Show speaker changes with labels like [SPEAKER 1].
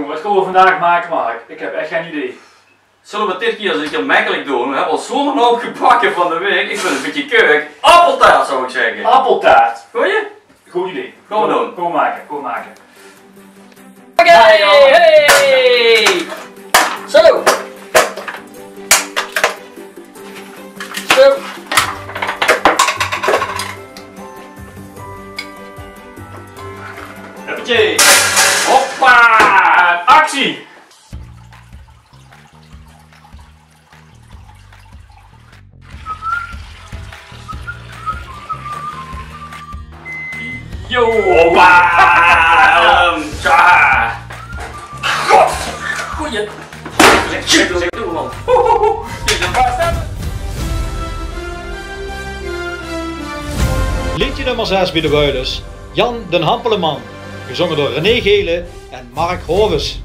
[SPEAKER 1] Jongen, wat gaan we vandaag maken, Mark? Ik heb echt geen idee.
[SPEAKER 2] Zullen we dit keer eens een keer makkelijk doen? We hebben al zo'n hoop gebakken van de week. Ik vind het een beetje keuk. Appeltaart zou ik zeggen.
[SPEAKER 1] Appeltaart.
[SPEAKER 2] Goeie?
[SPEAKER 1] Goed idee.
[SPEAKER 2] Gaan we doen.
[SPEAKER 1] Kom maken, kom maken.
[SPEAKER 2] Oké, hey! Zo! Zo!
[SPEAKER 1] Huppatje! Hoppa! Actie! Yo! Hoppa!
[SPEAKER 2] Tja! Goeie! Zeg toe man!
[SPEAKER 3] Liedje nummer 6 bij de Ruilers. Jan den Hampeleman. Gezongen door René Gele en Mark Horwes.